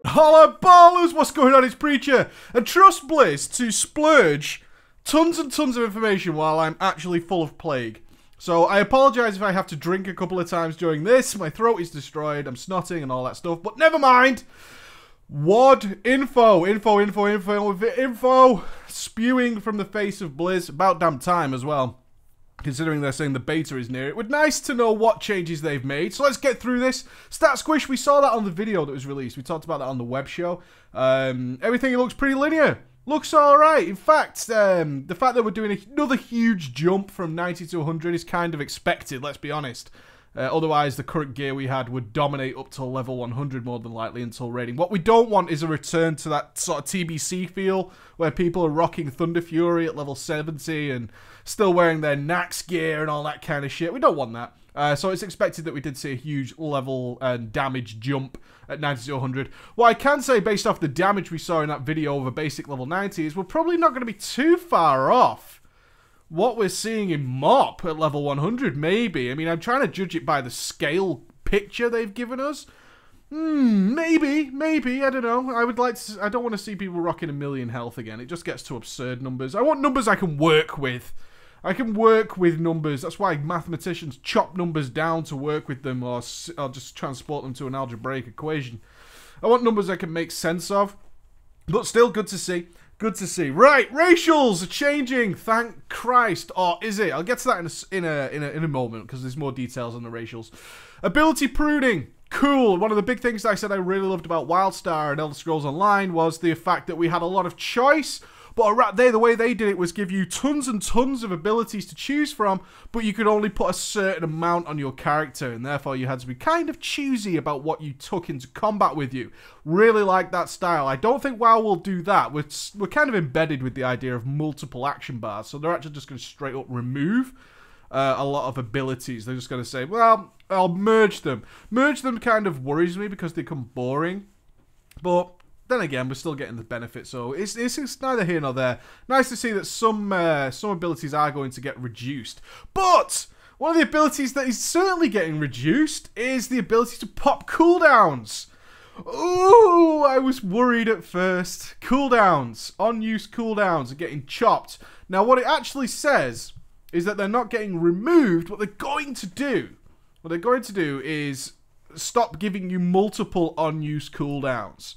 Holla ballers, what's going on? It's Preacher. And trust Blizz to splurge tons and tons of information while I'm actually full of plague. So I apologise if I have to drink a couple of times during this. My throat is destroyed, I'm snotting and all that stuff, but never mind. WOD info spewing from the face of Blizz. About damn time as well, considering they're saying the beta is near. It would be nice to know what changes they've made. So let's get through this. Stat Squish, we saw that on the video that was released. We talked about that on the web show. Everything looks pretty linear. Looks alright. In fact, the fact that we're doing another huge jump from 90 to 100 is kind of expected, let's be honest. Otherwise, the current gear we had would dominate up to level 100 more than likely until raiding. What we don't want is a return to that sort of TBC feel where people are rocking Thunder Fury at level 70 and still wearing their Nax gear and all that kind of shit. We don't want that. So it's expected that we did see a huge level and damage jump at 90 to 100. What I can say based off the damage we saw in that video over basic level 90 is we're probably not going to be too far off what we're seeing in MOP at level 100, maybe. I mean, I'm trying to judge it by the scale picture they've given us. Maybe, I don't know. I don't want to see people rocking 1 million health again. It just gets to absurd numbers. I want numbers I can work with. I can work with numbers. That's why mathematicians chop numbers down to work with them or just transport them to an algebraic equation. I want numbers I can make sense of, but still good to see. Good to see. Right, racials are changing. Thank Christ. Or is it? I'll get to that in a moment because there's more details on the racials. Ability pruning. Cool. One of the big things that I said I really loved about WildStar and Elder Scrolls Online was the fact that we had a lot of choice. But the way they did it was give you tons and tons of abilities to choose from, but you could only put a certain amount on your character, and therefore you had to be kind of choosy about what you took into combat with you. Really like that style. I don't think WoW will do that. We're kind of embedded with the idea of multiple action bars, so they're actually just going to straight up remove a lot of abilities. They're just going to say, well, I'll merge them. Merge them kind of worries me because they become boring, but then again, we're still getting the benefit, so it's neither here nor there. Nice to see that some abilities are going to get reduced. But one of the abilities that is certainly getting reduced is the ability to pop cooldowns. Ooh, I was worried at first. Cooldowns, on-use cooldowns are getting chopped. Now, what it actually says is that they're not getting removed. What they're going to do is stop giving you multiple on-use cooldowns.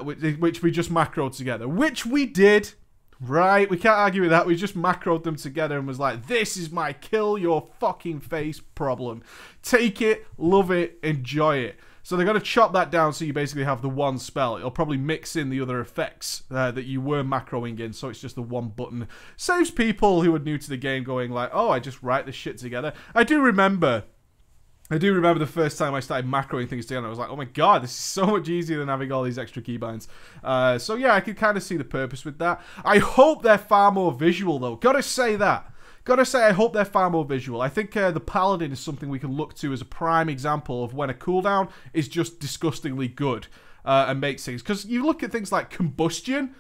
Which we just macroed together. Which we did, right? We can't argue with that. We just macroed them together and was like, this is my kill your fucking face problem. Take it, love it, enjoy it. So they're going to chop that down so you basically have the one spell. It'll probably mix in the other effects that you were macroing in, so it's just the one button. Saves people who are new to the game going like, oh, I just write this shit together. I do remember the first time I started macroing things together. I was like, oh my god, this is so much easier than having all these extra keybinds. So yeah, I could kind of see the purpose with that. I hope they're far more visual though. Gotta say that. Gotta say, I hope they're far more visual. I think the Paladin is something we can look to as a prime example of when a cooldown is just disgustingly good and makes things. Because you look at things like Combustion.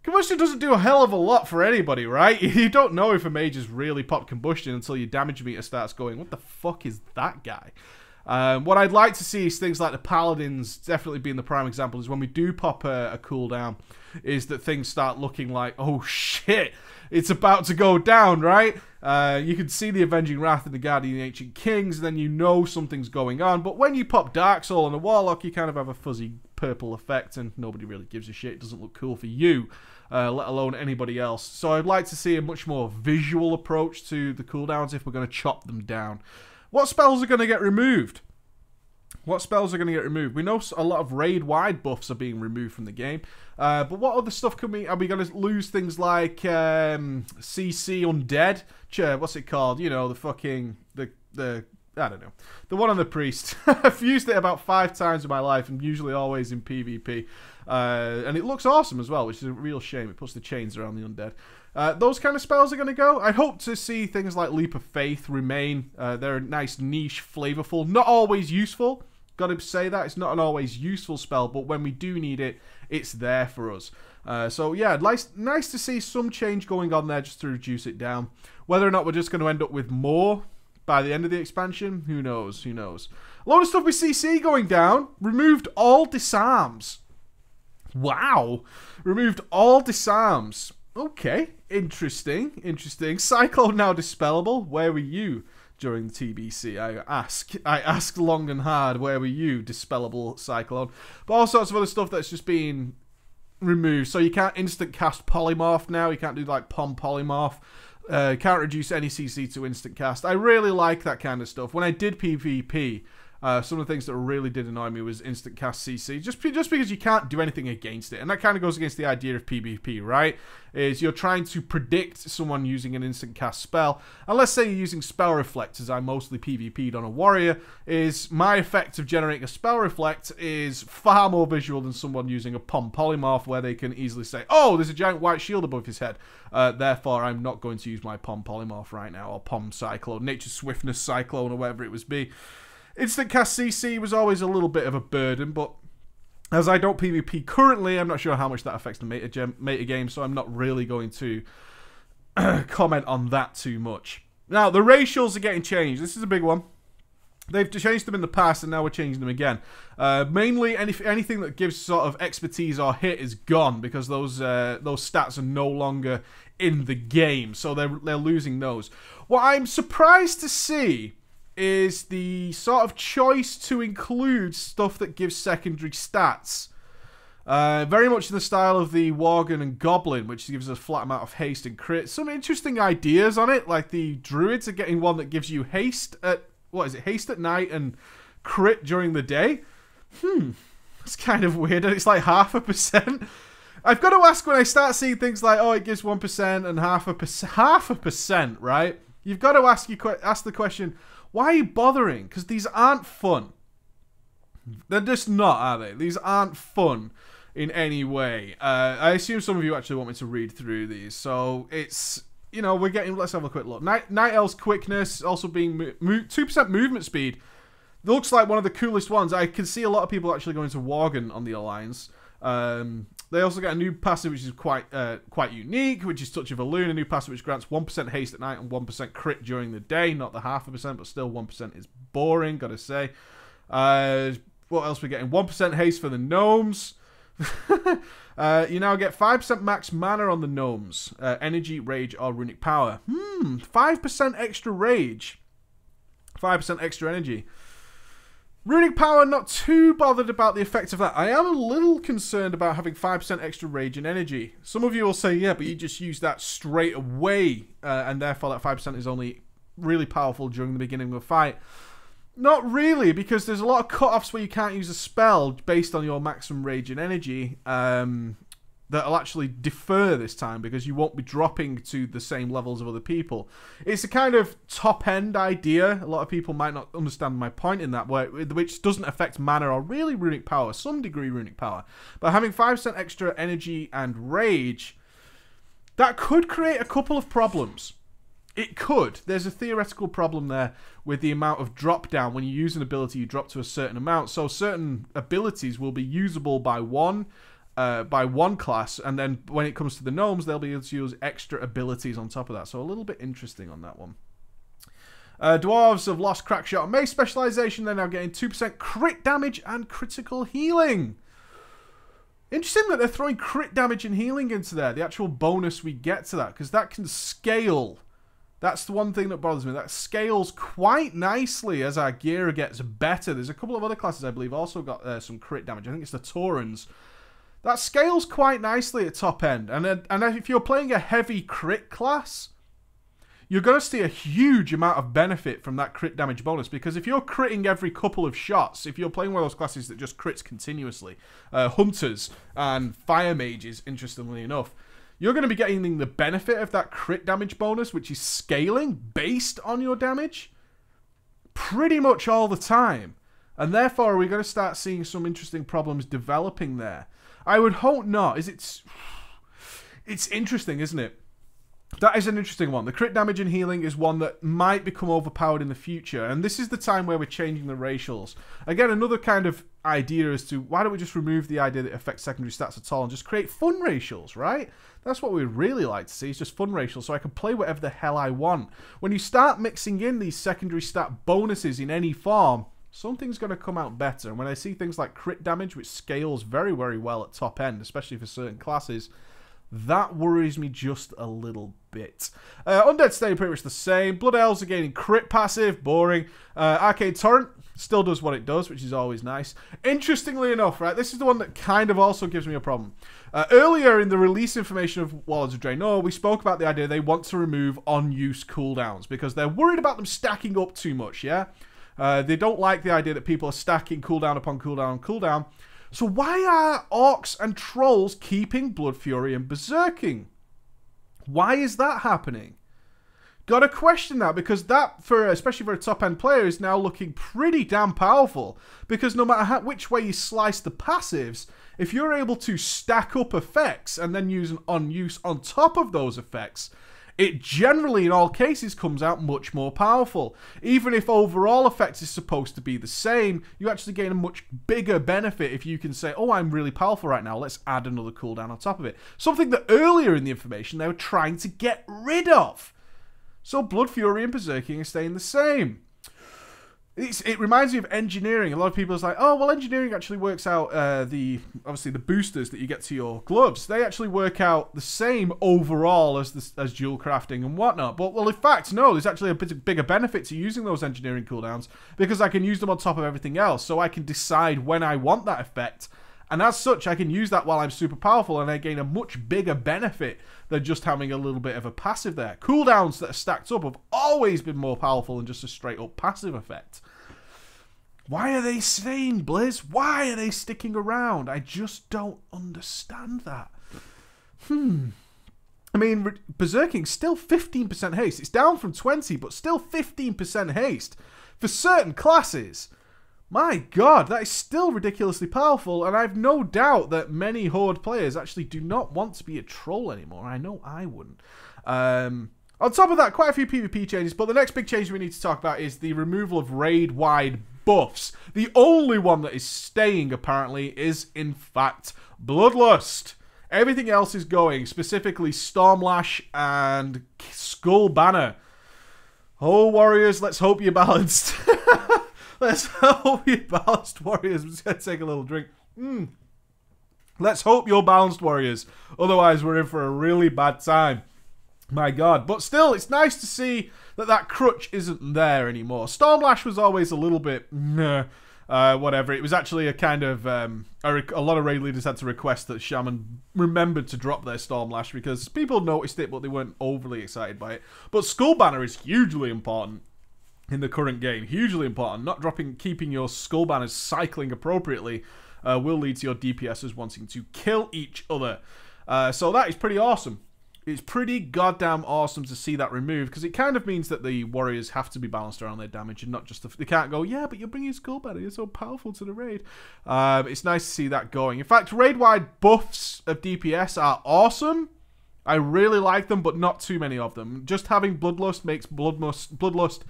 Combustion doesn't do a hell of a lot for anybody, right? You don't know if a mage has really popped Combustion until your damage meter starts going, what the fuck is that guy? What I'd like to see is things like the Paladins definitely being the prime example, is when we do pop a cooldown, is that things start looking like, oh shit, it's about to go down, right? You can see the Avenging Wrath and the Guardian of the Ancient Kings, and then you know something's going on. But when you pop Dark Soul on a Warlock, you kind of have a fuzzy purple effect, and nobody really gives a shit. It doesn't look cool for you, let alone anybody else. So I'd like to see a much more visual approach to the cooldowns if we're going to chop them down. What spells are going to get removed? What spells are going to get removed? We know a lot of raid-wide buffs are being removed from the game. But what other stuff are we going to lose? Things like CC Undead? What's it called? You know, the fucking... I don't know. The one on the Priest. I've used it about 5 times in my life, and usually always in PvP. And it looks awesome as well, which is a real shame. It puts the chains around the undead. Those kind of spells are going to go. I'd hope to see things like Leap of Faith remain. They're a nice, niche, flavorful, not always useful. Got to say that. It's not an always useful spell, but when we do need it, it's there for us. So yeah, nice to see some change going on there just to reduce it down. Whether or not we're just going to end up with more by the end of the expansion, who knows, who knows. A lot of stuff with CC going down. Removed all disarms. Wow. Removed all disarms. Okay. Interesting. Interesting. Cyclone now dispellable. Where were you during the TBC? I asked long and hard, where were you, dispellable Cyclone? But all sorts of other stuff that's just been removed. So you can't instant cast polymorph now. You can't do like pom polymorph. Can't reduce any CC to instant cast. I really like that kind of stuff. When I did PvP, some of the things that really did annoy me was instant cast CC, just because you can't do anything against it. And that kind of goes against the idea of PvP, right? Is you're trying to predict someone using an instant cast spell. And let's say you're using spell reflect, as I mostly PvP'd on a warrior, is my effect of generating a spell reflect is far more visual than someone using a pom polymorph, where they can easily say, oh, there's a giant white shield above his head. Therefore, I'm not going to use my pom polymorph right now, or pom cyclone, nature's swiftness cyclone, or whatever it was be. Instant cast CC was always a little bit of a burden, but as I don't PvP currently, I'm not sure how much that affects the meta game, so I'm not really going to comment on that too much. Now, the racials are getting changed. This is a big one. They've changed them in the past, and now we're changing them again. Mainly, anything that gives sort of expertise or hit is gone, because those stats are no longer in the game, so they're losing those. What I'm surprised to see is the sort of choice to include stuff that gives secondary stats. Very much in the style of the Worgen and Goblin, which gives us a flat amount of haste and crit. Some interesting ideas on it, like the Druids are getting one that gives you haste at, what is it, haste at night and crit during the day? That's kind of weird, and it's like 0.5%. I've got to ask, when I start seeing things like, oh, it gives 1% and 0.5%, right? You've got to ask the question, why are you bothering? Because these aren't fun. They're just not, are they? These aren't fun in any way. I assume some of you actually want me to read through these. So it's, you know, we're getting, let's have a quick look. Night Elf's quickness, also being 2% movement speed. Looks like one of the coolest ones. I can see a lot of people actually going to Worgen on the Alliance. They also get a new passive which is quite unique, which is Touch of a Loon, a new passive which grants 1% haste at night and 1% crit during the day. Not the 0.5%, but still 1% is boring, gotta say. What else are we getting? 1% haste for the gnomes. You now get 5% max mana on the gnomes. Energy, rage, or runic power. 5% extra rage. 5% extra energy. Runic power, not too bothered about the effect of that. I am a little concerned about having 5% extra rage and energy. Some of you will say, yeah, but you just use that straight away, and therefore that 5% is only really powerful during the beginning of a fight. Not really, because there's a lot of cut-offs where you can't use a spell based on your maximum rage and energy that'll actually defer this time, because you won't be dropping to the same levels of other people. It's a kind of top-end idea. A lot of people might not understand my point in that, which doesn't affect mana or really runic power, some degree runic power. But having 5% extra energy and rage, that could create a couple of problems. It could. There's a theoretical problem there with the amount of drop down. When you use an ability, you drop to a certain amount. So certain abilities will be usable by one class, and then when it comes to the gnomes, they'll be able to use extra abilities on top of that. So a little bit interesting on that one. Dwarves have lost Crackshot and Mace specialization. They're now getting 2% crit damage and critical healing. Interesting that they're throwing crit damage and healing into there. The actual bonus we get to that, because that can scale. That's the one thing that bothers me. That scales quite nicely as our gear gets better. There's a couple of other classes, I believe, also got some crit damage. I think it's the Taurens. That scales quite nicely at top end. And if you're playing a heavy crit class, you're going to see a huge amount of benefit from that crit damage bonus. Because if you're critting every couple of shots, if you're playing one of those classes that just crits continuously, Hunters and Fire Mages, interestingly enough, you're going to be getting the benefit of that crit damage bonus, which is scaling based on your damage pretty much all the time. And therefore, are we going to start seeing some interesting problems developing there? I would hope not. It's interesting, isn't it? That is an interesting one. The crit damage and healing is one that might become overpowered in the future. And this is the time where we're changing the racials. Again, another kind of idea as to why don't we just remove the idea that it affects secondary stats at all and just create fun racials, right? That's what we'd really like to see, is just fun racials, so I can play whatever the hell I want. When you start mixing in these secondary stat bonuses in any form, something's going to come out better. And when I see things like crit damage, which scales very, very well at top end, especially for certain classes, that worries me just a little bit. Undead stay pretty much the same. Blood Elves are gaining crit passive, boring. Arcane Torrent still does what it does, which is always nice. Interestingly enough, right, this is the one that kind of also gives me a problem. Earlier in the release information of Warlords of Draenor, we spoke about the idea they want to remove on-use cooldowns because they're worried about them stacking up too much, yeah? They don't like the idea that people are stacking cooldown upon cooldown on cooldown. So why are orcs and trolls keeping Blood Fury and Berserking? Why is that happening? Gotta question that, because that, especially for a top-end player, is now looking pretty damn powerful. Because no matter which way you slice the passives, if you're able to stack up effects and then use an on-use on top of those effects, it generally, in all cases, comes out much more powerful. Even if overall effect is supposed to be the same, you actually gain a much bigger benefit if you can say, oh, I'm really powerful right now, let's add another cooldown on top of it. Something that earlier in the information they were trying to get rid of. So Blood Fury and Berserking are staying the same. It reminds me of engineering. A lot of people are like, oh, well, engineering actually works out obviously the boosters that you get to your gloves. They actually work out the same overall as dual crafting and whatnot. But, well, in fact, no, there's actually a bigger benefit to using those engineering cooldowns because I can use them on top of everything else. So I can decide when I want that effect. And as such, I can use that while I'm super powerful and I gain a much bigger benefit than just having a little bit of a passive there. Cooldowns that are stacked up have always been more powerful than just a straight up passive effect. Why are they staying, Blizz? Why are they sticking around? I just don't understand that. I mean, Berserking's still 15% haste. It's down from 20, but still 15% haste. For certain classes, my god, that is still ridiculously powerful, and I've no doubt that many Horde players actually do not want to be a troll anymore. I know I wouldn't. On top of that, quite a few PvP changes, but the next big change we need to talk about is the removal of raid-wide buffs. The only one that is staying, apparently, is, in fact, Bloodlust. Everything else is going, specifically Stormlash and Skull Banner. Oh, Warriors, let's hope you're balanced. Let's hope you're balanced, Warriors. I'm just going to take a little drink. Let's hope you're balanced, Warriors. Otherwise, we're in for a really bad time. My god. But still, it's nice to see that crutch isn't there anymore. Stormlash was always a little bit, whatever. It was actually a kind of, a lot of raid leaders had to request that Shaman remembered to drop their Stormlash because people noticed it, but they weren't overly excited by it. But Skull Banner is hugely important in the current game. Hugely important. Not keeping your Skull Banners cycling appropriately will lead to your DPSers wanting to kill each other. So that is pretty awesome. It's pretty goddamn awesome to see that removed, because it kind of means that the Warriors have to be balanced around their damage and not just... they can't go, yeah, but you're bringing Skull Banner, you're so powerful to the raid. It's nice to see that going. In fact, raid-wide buffs of DPS are awesome. I really like them, but not too many of them. Just having Bloodlust makes Bloodlust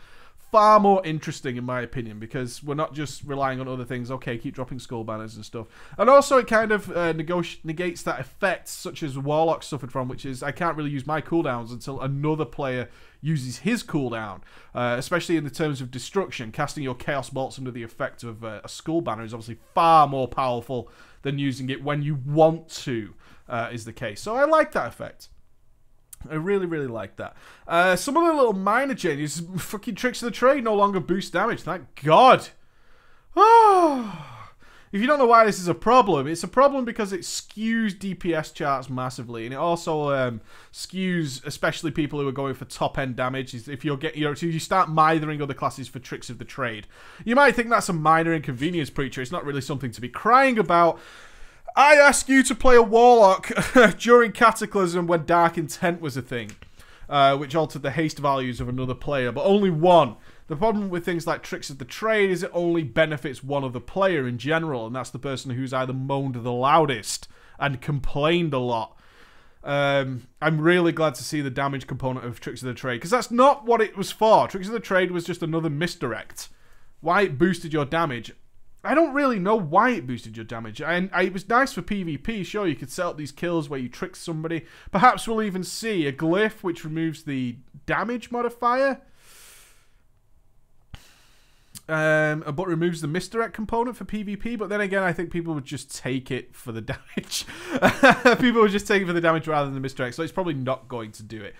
far more interesting, in my opinion, because we're not just relying on other things. Okay, keep dropping Skull Banners and stuff. And also it kind of negates that effect, such as Warlock suffered from, which is I can't really use my cooldowns until another player uses his cooldown, especially in the terms of destruction. Casting your Chaos Bolts under the effect of a Skull Banner is obviously far more powerful than using it when you want to, is the case. So I like that effect. I really, really like that. Some of the little minor changes. Fucking Tricks of the Trade no longer boost damage. Thank God. If you don't know why this is a problem, it's a problem because it skews DPS charts massively, and it also skews especially people who are going for top-end damage. If you start mithering other classes for Tricks of the Trade, you might think that's a minor inconvenience, Preacher. It's not really something to be crying about. I ask you to play a Warlock during Cataclysm when Dark Intent was a thing, which altered the haste values of another player, but only one. The problem with things like Tricks of the Trade is it only benefits one of the player in general, and that's the person who's either moaned the loudest and complained a lot. I'm really glad to see the damage component of Tricks of the Trade, because that's not what it was for. Tricks of the Trade was just another misdirect. Why it boosted your damage, I don't really know why it boosted your damage. And it was nice for PvP. Sure, you could set up these kills where you trick somebody. Perhaps we'll even see a glyph which removes the damage modifier. but removes the misdirect component for PvP. But then again, I think people would just take it for the damage. People would just take it for the damage rather than the misdirect. So it's probably not going to do it.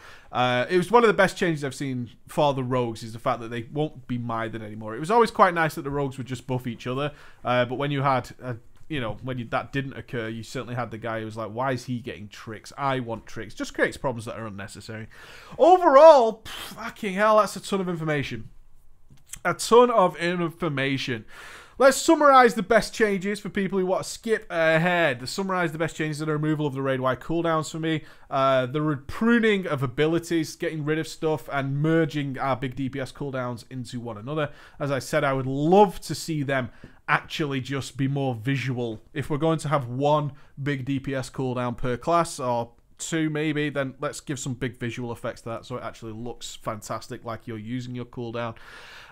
It was one of the best changes I've seen for the rogues, is the fact that they won't be mithered anymore. It was always quite nice that the rogues would just buff each other. But when you had, that didn't occur, you certainly had the guy who was like, why is he getting tricks? I want tricks. Just creates problems that are unnecessary. Overall, fucking hell, that's a ton of information. A ton of information. Let's summarize the best changes for people who want to skip ahead. To summarize the best changes are the removal of the raid-wide cooldowns for me, the pruning of abilities, getting rid of stuff, and merging our big DPS cooldowns into one another. As I said, I would love to see them actually just be more visual. If we're going to have one big DPS cooldown per class, or two maybe, then let's give some big visual effects to that so it actually looks fantastic, like you're using your cooldown.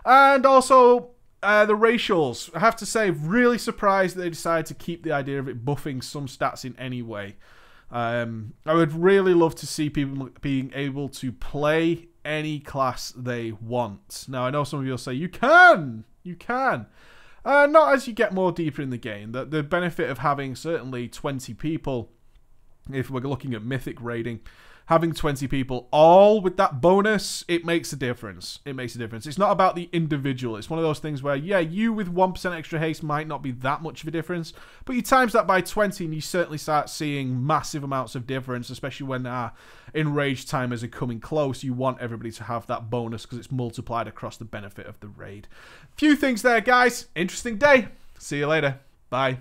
And also the racials. I have to say, really surprised that they decided to keep the idea of it buffing some stats in any way. I would really love to see people being able to play any class they want. Now, I know some of you will say, you can! Not as you get more deeper in the game. The benefit of having certainly 20 people, if we're looking at mythic raiding, having 20 people all with that bonus, it makes a difference. It makes a difference. It's not about the individual. It's one of those things where, yeah, you with 1% extra haste might not be that much of a difference, but you times that by 20 and you certainly start seeing massive amounts of difference, especially when enraged timers are coming close. You want everybody to have that bonus because it's multiplied across the benefit of the raid. Few things there, guys. Interesting day. See you later. Bye.